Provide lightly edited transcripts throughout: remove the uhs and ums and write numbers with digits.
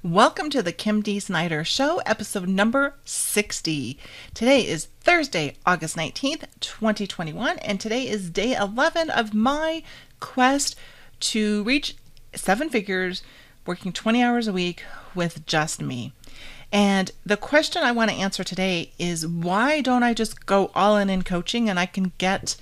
Welcome to the Kim D. Snyder Show, episode number 60. Today is Thursday, August 19th, 2021, and today is day 11 of my quest to reach 7 figures, working 20 hours a week with just me. And the question I want to answer today is, why don't I just go all in coaching and I can get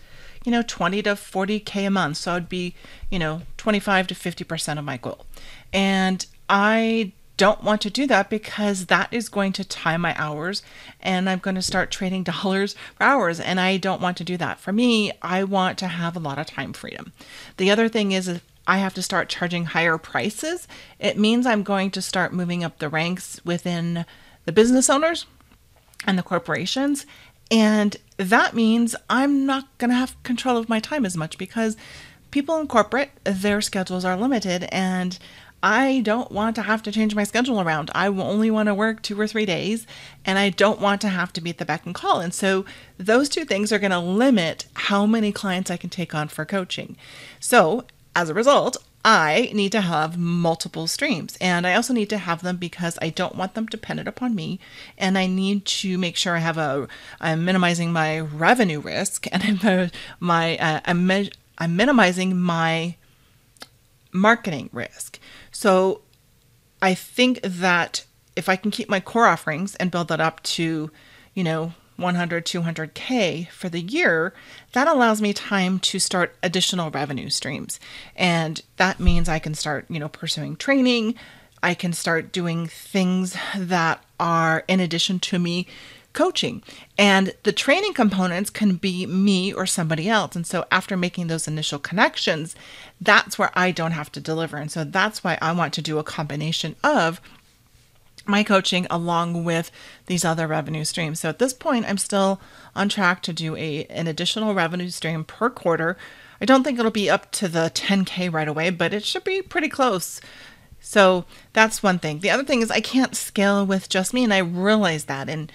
20 to 40K a month. So it'd be, 25 to 50% of my goal. And I don't want to do that because that is going to time my hours and I'm going to start trading dollars for hours. And I don't want to do that. For me, I want to have a lot of time freedom. The other thing is, if I have to start charging higher prices, it means I'm going to start moving up the ranks within the business owners and the corporations. And that means I'm not going to have control of my time as much because people in corporate, their schedules are limited and I don't want to have to change my schedule around. I only want to work 2 or 3 days and I don't want to have to be at the beck and call. And so those two things are going to limit how many clients I can take on for coaching. So as a result, I need to have multiple streams, and I also need to have them because I don't want them dependent upon me, and I need to make sure I'm minimizing my revenue risk, and I'm minimizing my marketing risk. So I think that if I can keep my core offerings and build that up to, 100, 200K for the year, that allows me time to start additional revenue streams. And that means I can start, pursuing training. I can start doing things that are in addition to me coaching. And the training components can be me or somebody else. And so after making those initial connections, that's where I don't have to deliver. And so that's why I want to do a combination of my coaching along with these other revenue streams. So at this point, I'm still on track to do an additional revenue stream per quarter. I don't think it'll be up to the 10K right away, but it should be pretty close. So that's one thing. The other thing is I can't scale with just me, and I realize that, and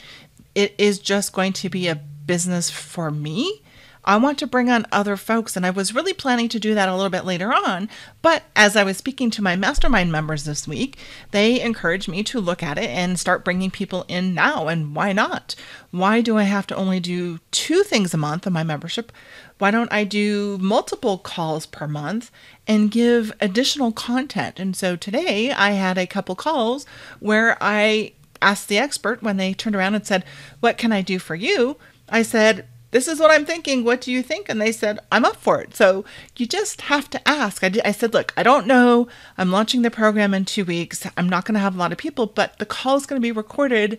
it is just going to be a business for me. I want to bring on other folks, and I was really planning to do that a little bit later on. But as I was speaking to my mastermind members this week, they encouraged me to look at it and start bringing people in now. And why not? Why do I have to only do 2 things a month in my membership? Why don't I do multiple calls per month and give additional content? And so today I had a couple calls where I asked the expert, when they turned around and said, "What can I do for you?" I said, "This is what I'm thinking. What do you think?" And they said, "I'm up for it." So you just have to ask. I said, "Look, I don't know. I'm launching the program in 2 weeks. I'm not going to have a lot of people, but the call is going to be recorded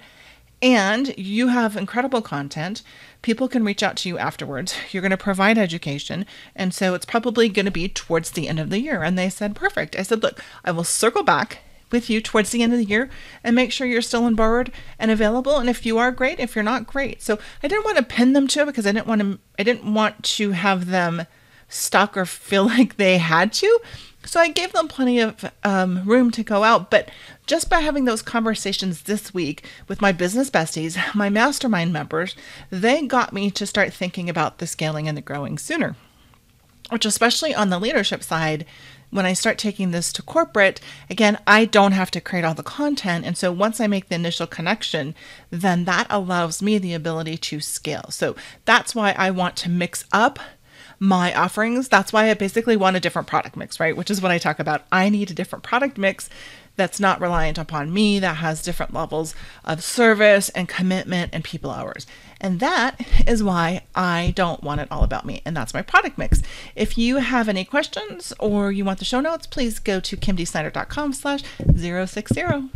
and you have incredible content. People can reach out to you afterwards. You're going to provide education. And so it's probably going to be towards the end of the year." And they said, "Perfect." I said, "Look, I will circle back with you towards the end of the year and make sure you're still on board and available. And if you are, great. If you're not, great." So I didn't want to pin them to it because I didn't want to have them stuck or feel like they had to. So I gave them plenty of room to go out. But just by having those conversations this week with my business besties, my mastermind members, they got me to start thinking about the scaling and the growing sooner, which, especially on the leadership side, when I start taking this to corporate, again, I don't have to create all the content. And so once I make the initial connection, then that allows me the ability to scale. So that's why I want to mix up my offerings. That's why I basically want a different product mix, right? Which is what I talk about. I need a different product mix that's not reliant upon me, that has different levels of service and commitment and people hours. And that is why I don't want it all about me. And that's my product mix. If you have any questions or you want the show notes, please go to kimdsnyder.com/060.